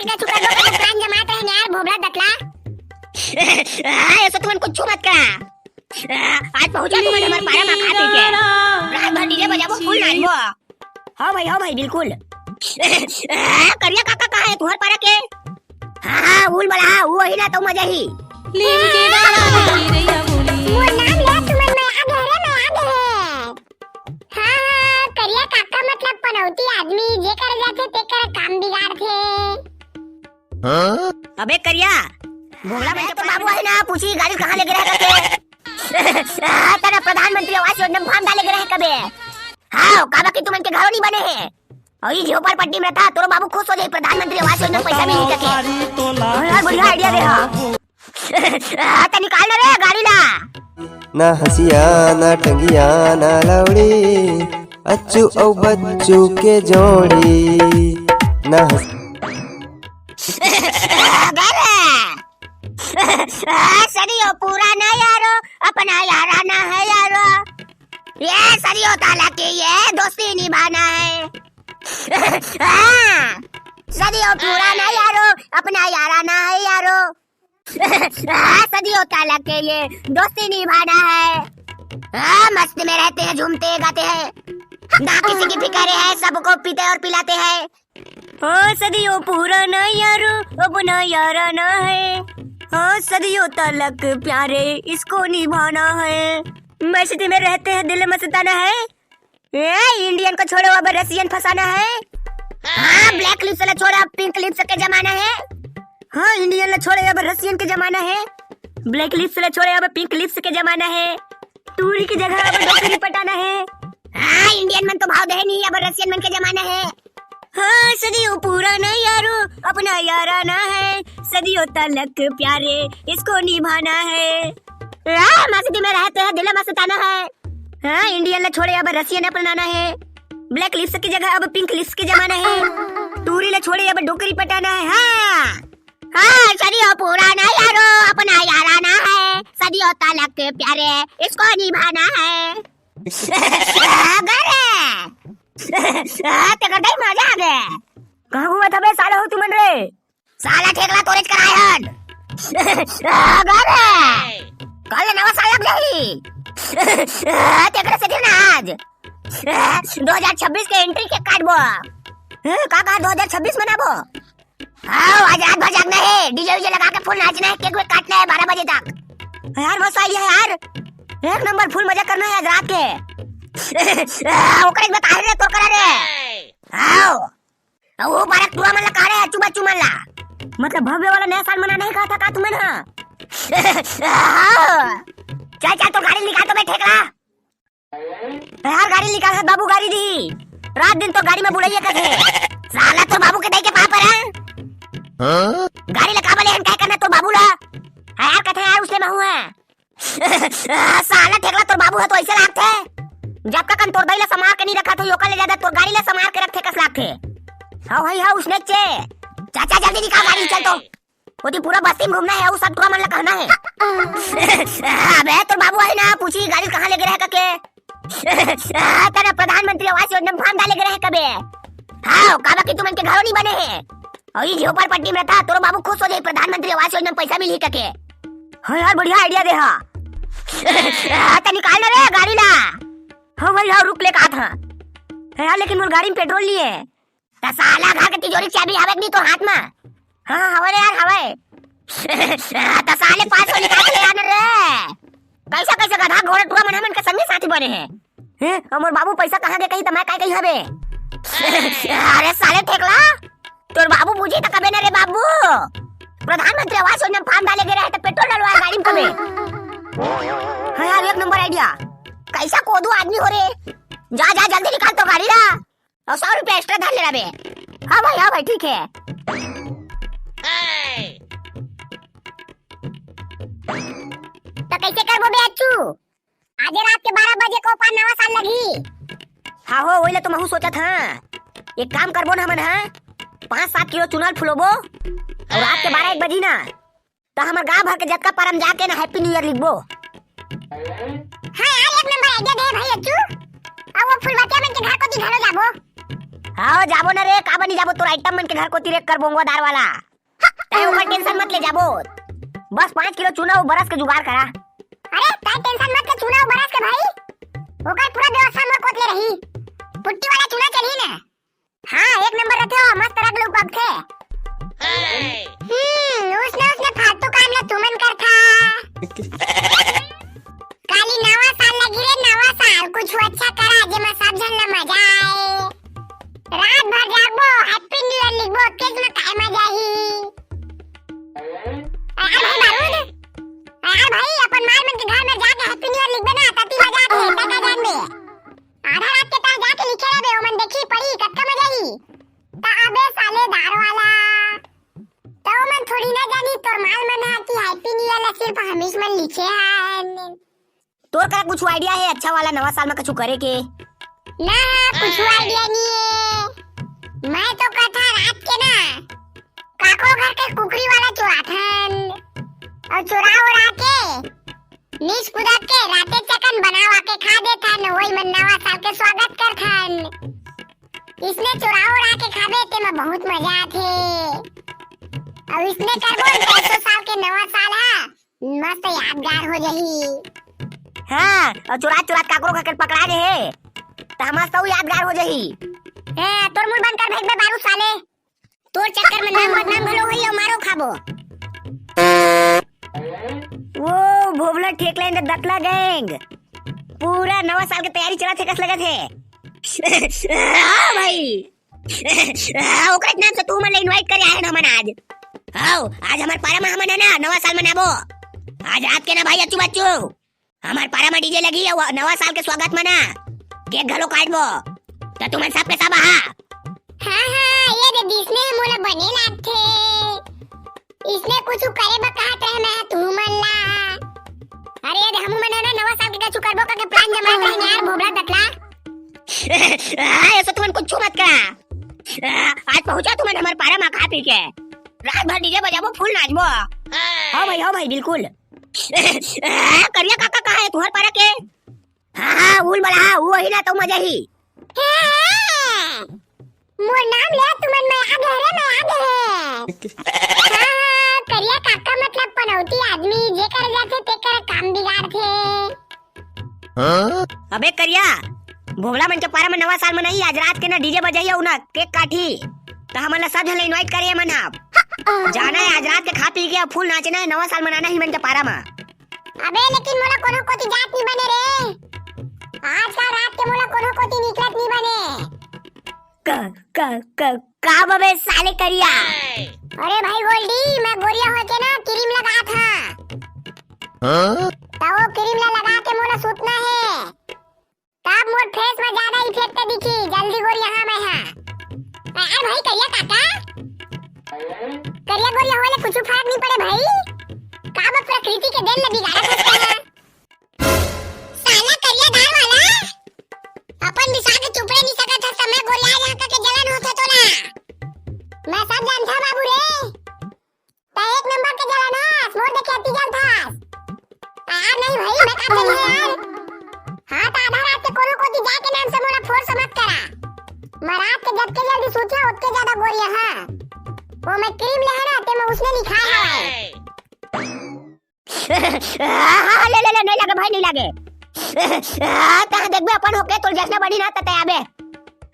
का चुका दो का प्राण जमात है यार भोबला दकला। ऐसा तुमन कुछ मत करा। आज पहुंचा तुमन हमार पारा में खा पी के रात भर डीजे बजाबो फुल नाचबो। हां भाई बिल्कुल। करिया काका कहां है तुहर पारा के? हां उल बड़ा वो ही ना तो मजा ही लीम के डाला बोली रैया बोली वो नाम ले तुमन में आगे है मैं आगे है। हां करिया काका मतलब पनौती आदमी जे कर जाथे ते कर काम बिगाड़थे। अबे करिया भोला भाई तो बाबू है ना पूछी गाड़ी कहां लेके रह करके। तेरा प्रधानमंत्री आवास योजना में फॉर्म डाले के रहे कबे? हां काबा की तुमन के घरों नहीं बने हैं और ये झोपड़ पट्टी में था तोरो बाबू खुश हो जाए प्रधानमंत्री आवास योजना में पैसा मिल के। यार बढ़िया आइडिया दे हां। त निकाल रे गाड़ी ला। ना हसिया ना टंगिया ना लौड़ी अच्चू औ बच्चू के जोड़ी ना सदियों पूरा ना यारो अपना यारा ना है यारो ये सदियों ताला के ये दोस्ती निभाना है। सदियों पूरा ना यारो अपना यारा ना है यारो सदियों ताला के ये दोस्ती निभाना है। मस्ती में रहते हैं झूमते गाते हैं ना किसी की फिक्र है सबको पीते और पिलाते हैं। सदियों पूरा ना यारो अपना यारा ना है। सदियों तलक प्यारे इसको निभाना है। मस्ती में रहते हैं दिल मस्ताना है। इंडियन को छोड़ो अब रसियन फसाना है। ब्लैक लिप्स वाला छोड़ो अब पिंक लिप्स के जमाना है। इंडियन ला छोड़े अब रसियन के जमाना है। ब्लैक लिप्स ला छोड़े अब पिंक लिप्स के जमाना है। टूरी की जगह अब डॉक्टरी पटाना है। इंडियन मन तो भाव दे नहीं अब रसियन मन के जमाना है। सदियों पूरा ना यारो अपना यारा ना है। सदियों तलक प्यारे इसको निभाना है। मस्ती में रहते हैं दिल मस्ताना है। इंडियन ला छोड़े अब रसियन अपनाना है। ब्लैक लिप्स की जगह अब पिंक लिप्स के जमाना है। टूरी ला छोड़े अब डोकरी पटाना है। सदियों पूरा ना यारो अपना यारा ना है। सदियों तलक प्यारे इसको निभाना है। मजा आ गया। कहाँ हुआ था बे साला हो तुमन रे? साला ठेकला तोरेज करायन। कल नवा साल लग जाही। तेकरे से दिन आज 2026 के एंट्री के काटबो। का 2026 मनाबो? आज रात भर जागना है डीजे वीजे लगा के फुल नाचना है केक वेक काटना है 12 बजे तक। यार बहुत सही है यार एक नंबर फुल मजा करना है आज रात के। ओकरे बता रे तो करा रे। वो बारक तुआ मन ला कहा रे चुबा चुमन ला मतलब भव्य वाला नया साल मना नहीं कहा था का तुमन? चल तो गाड़ी निकाल तो मैं ठेकला। यार गाड़ी निकाल बाबू गाड़ी दी रात दिन तो गाड़ी में बुलाइए कैसे साला तो बाबू के दई के पापा है। गाड़ी लगा बले क्या करना तो बाबू ला यार कहते यार उसने महू है। साला ठेकला तो बाबू है तो ऐसे लागते जब तक तोर दई ला समार के नहीं रखा तो योका ले जादा तोर गाड़ी ला समार के रखते कस लागते। उसने चे चाचा जल्दी निकाल गाड़ी चल तो ओती पूरा बस्ती में घूमना है वो सब तुरा मन ला कहना है। अबे तोर बाबू है ना पूछी गाड़ी कहां लेके रहे के। तेरा प्रधानमंत्री आवास योजना में फॉर्म डाले के रहे कबे? काबा की तुमन के घरों नहीं बने हैं और ये झोपड़ पट्टी में था तोरो बाबू खुश हो जाए प्रधानमंत्री आवास योजना में पैसा मिली के। यार बढ़िया आइडिया दे निकाल रे गाड़ी ला। भाई रुक ले कहा था यार लेकिन मोर गाड़ी में पेट्रोल नहीं है। साला घर के तिजोरी चाबी हवे नहीं तो हाथ में। हवे रे यार हवे। साले 500 निकाल ले यार रे कैसा गधा घोड़ा टुआ मन के संगी साथी बने हैं। हमर बाबू पैसा कहां के कही त मैं काय कही हवे। अरे साले ठेकला तोर बाबू बुझी त कबे न रे बाबू प्रधानमंत्री आवास योजना में फॉर्म डाले के रहे त पेट्रोल डलवा गाड़ी में कबे। यार एक नंबर आइडिया कैसा कोदू आदमी हो रे। जा जल्दी निकाल तो गाड़ी ला और 100 रुपया एक्स्ट्रा धर ले बे। हाँ भाई ठीक है। तो कैसे करबो बे अच्छू आज रात के 12 बजे को पान नवा साल लगी। हो ओइला तो महू सोचा था एक काम करबो ना हमन 5-7 किलो चुनल फुलोबो और रात के 12-1 बजे ना तो हमर गांव भर के जतका परम जाके ना हैप्पी न्यू ईयर लिखबो। यार एक नंबर आइडिया दे भाई अच्छू। अब वो फुलवतिया मन के घर को दिखालो जाबो। हाँ जाबो ना रे, का बनी जाबो तोर आइटम मन के घर को तिरे कर बोंगवा दार वाला। तय ओकर टेंशन मत ले जाबो, बस 5 किलो चूना और बरस के जुगाड़ करा। अरे तय टेंशन मत ले चूना और बरस के भाई, ओकर पूरा व्यवस्था मोर कोत ले रही। पुट्टी वाला चूना चली ना, हाँ 1 नंबर रहते हो, मस्त रख लो कब थे। उसने फालतू काम ला तुमन कर था। काली नवा साल लगी रे, नवा साल कुछ अच्छा करा जेमा सब जन ला मजा आए। रात भर जागबो, हैप्पी न्यू ईयर लिखबो, केक में काय मजा ही। भाई बारूद, भाई अपन मार मन के घर में जाके हैप्पी न्यू ईयर लिखबे ना तती मजा आथे, तका जान में आधा रात के ता जाके लिखे रे ओमन देखी पड़ी कतका मजा ही। ता अबे साले दार वाला, तो मन थोड़ी ना जानी तोर माल मन हा कि हैप्पी न्यू ईयर ला सिर्फ हमेश मन लिखे हन। तोर का कुछ आइडिया है अच्छा वाला नवा साल में कुछ करे के? ना कुछ आइडिया नहीं है, मैं तो कथा रात के ना काको घर के कुकरी वाला चोराथन और चोरा के नीच कुदक के राते चकन बनावा के खा देथन, वही मन नवा साल के स्वागत करथन। इसने चोरा के खाबे ते में बहुत मजा आथे। अब इसने करबो 500 साल के नवा साल हा मस्त यादगार हो जही। हाँ और चुरा काकरो का पकड़ा दे है तो हमार सब यादगार हो जही। तोर मुंह बंद कर भेज दे बारू साले, तोर चक्कर में नाम बदनाम भलो होई और मारो खाबो। वो भोबला ठेकला इन दतला गैंग पूरा नवा साल की तैयारी चला थे, कस लगा थे। हाँ भाई ओकरे नाम से तू मन इनवाइट करे आए हमन आज। आओ आज हमार पारा में हमन है ना नवा साल मनाबो। आज रात के ना भाई अच्छू बच्चू हमार पारा में डीजे लगी है, नवा साल के स्वागत मना केक घलो काटबो तो तुमन सब के सब हा। हाँ ये दे दिसने मोला बने लागथे, इसने कुछ करे बकात रहे मैं तू मन ला। अरे ये हमू मन ना नवा साल के कुछ करबो का के प्लान जमा रहे यार भोबला दतला। ऐसा तुमन कुछ मत करा, आज पहुंचा तुमन हमार पारा में खा पी के रात भर डीजे बजाबो फुल नाचबो। हाँ भाई बिल्कुल। करिया काका कहाँ है तुम्हार पारा के? हाँ उल बड़ा वो ही ना तो मजा ही। मोर नाम ले तुमन में आगे रे, मैं आगे है। करिया काका मतलब पनौती आदमी जे कर जाथे ते कर काम बिगाड़ थे। अबे करिया भोगला मन के पारा में नवा साल मनाई, आज रात के ना डीजे बजाइए ना केक काटी तो हमन सब जन इनवाइट करिए मन आप जाना है। आज रात के खा पी के फुल नाचना है, नवा साल मनाना ही मन के पारा में। अबे लेकिन मोला कोनो कोती जात नहीं बने रे, आज का रात के मोला कोनो कोती निकलत नहीं बने। का बबे साले करिया? अरे भाई गोल्डी मैं गोरिया होके ना क्रीम लगा था, तो वो क्रीम लगा के मोला सूतना है तब मोर फेस में ज्यादा इफेक्ट दिखी, जल्दी गोरिया हां मैं हां। अरे भाई करिया काका, करिया गोरिया होले कुछ फर्क नहीं पड़े भाई, का बा प्रकृति के देन में बिगाड़ा सकता है। साला करिया दार वाला अपन दिशा के चुपड़े नहीं सकत था, समय गोरिया जहां के जलन होता तो ना मैं सब जानता बाबू रे, ता 1 नंबर के जलन है मोर देखे अति जल था। नहीं भाई मैं का चली यार। हाँ तो आधा रात के कोनो कोती जाके नाम से मोला फोर्स मत करा, मैं रात के जब के जल्दी सोचा उतके ज्यादा गोरिया हां वो मैं क्रीम ले है ना ते मैं उसने लिखा है। हाँ ले नहीं लगे भाई नहीं लगे। कहाँ देखबे अपन होके तो जैसे बड़ी ना तते आबे।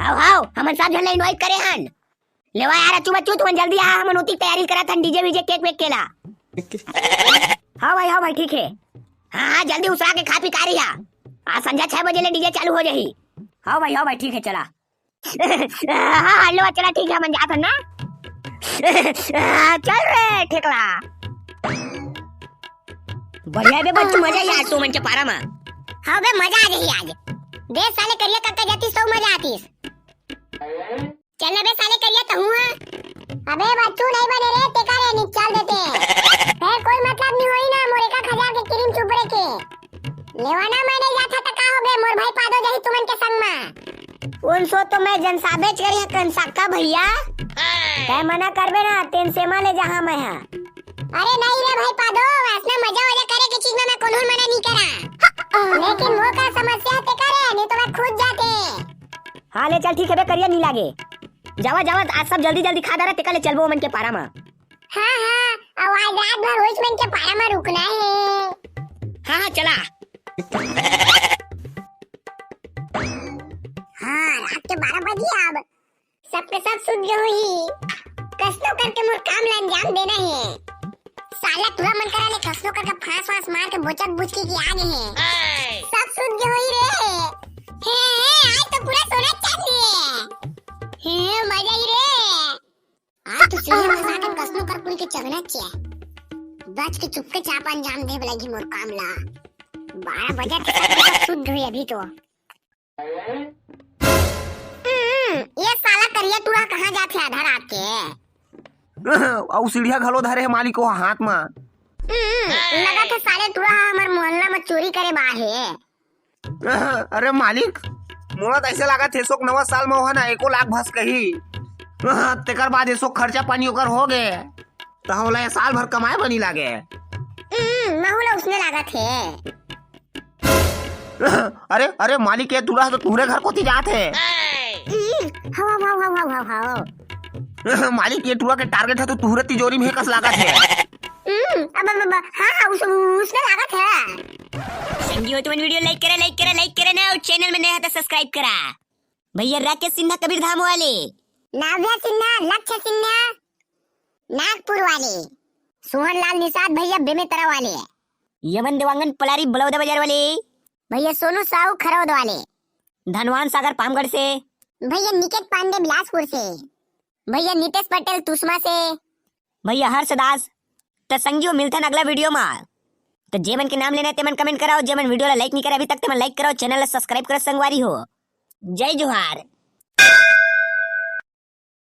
आओ हमन सब जन इनवाइट करे हन, लेवा यार अच्छू बच्चू तुम जल्दी आ, हमन उती तैयारी करत हन डीजे वीजे केक वेक केला। हाँ भाई ठीक है। हाँ जल्दी उसरा के खा पी का रिया, आज संध्या 6 बजे ले डीजे चालू हो जाही। हाँ भाई ठीक है चला। हाँ लो चला ठीक है हमन जात हन ना। चल रे ठेकला बढ़िया बे बच्चू मजा ही आज तो मन के पारा में। हाँ बे मजा आ गई आज, देश साले करिया काका जाती सो मजा आती। चलने बे साले करिया कहूँ हां। अबे बच्चू नहीं बने रे ते का रे निकाल देते फिर कोई मतलब नहीं होई ना मोरे का खजा के क्रीम चुपड़े के लेवाना मैंने जाता त का हो गए मोर भाई पादो जही तुमन के संग में। उनसो तो मैं जनसाबे करी कंसाका भैया, तय मना करबे ना तेन सेमा ले जहां मैं हां। अरे नहीं रे भाई पादो, ऐसा मजा वजह करे की चीज में मैं कोनो मना नहीं करा, लेकिन वो का समस्या ते करे नहीं तो मैं खुद जाते। हाँ ले चल ठीक है बे करिया नहीं लागे। जावा जावा आज सब जल्दी जल्दी खा दारा तेका ले चलबो मन के पारा मा। हाँ हाँ अब आज रात भर होइस मन के पारा में रुकना है। हाँ हाँ चला। हाँ रात के 12 बजे अब सबके सब सुन जो ही कसनो करके मोर काम ला अंजाम देना है। साला तुरा मन करा ले कसनो करके फांस फांस मार के बोचक बुच के आगे है। सब सुन जो ही रे। हे आज तो पूरा सोना चांदी है। हे मजा ही रे। आज तो सीधे मसाकन कसनो कर पुल के चगना चे बच के चुपके चाप अंजाम दे लगी मोर काम ला। 12 बजे तक सुन जो अभी तो ये साला करिया तुरा कहाँ जाथे आधा रात के। और सीढ़िया घलो धरे है मालिक को हाथ में। लगा था साले तुरा हमार मोहल्ला में चोरी करे बाहे। अरे मालिक मोला तो ऐसे लगा थे सोक 9 साल में हो ना 1 लाख भस कही तेकर बाद ऐसो खर्चा पानी ओकर हो गए तो हमला साल भर कमाए बनी लागे। महूला उसने लगा थे। अरे अरे मालिक ये तुरा तो तुरे घर को जात है। हवा हवा हवा हवा हवा मालिक ये तुरा के टारगेट है तो तुहरे तिजोरी में कस लागत है। अब हाँ उसने लगा था। संगी तो वीडियो लाइक करे ना और चैनल में नया है तो सब्सक्राइब करा। भैया राकेश सिन्हा कबीर धाम वाले, नाव्या सिन्हा, लक्ष्य सिन्हा नागपुर वाले, सोहन लाल निषाद भैया बेमेतरा वाले, यमन देवांगन पलारी बलौदा बाजार वाले, भैया सोनू साहू खरौद वाले, धनवान सागर पामगढ़ से, भैया निकेत पांडे बिलासपुर से, भैया नितेश पटेल तुषमा से, भैया हर्षदास। तो संगियो मिलते हैं अगला वीडियो में। तो जेमन के नाम लेना है तेमन कमेंट कराओ, जेमन वीडियो ला लाइक नहीं करे अभी तक तेमन लाइक कराओ, चैनल ला सब्सक्राइब करो संगवारी हो। जय जोहार।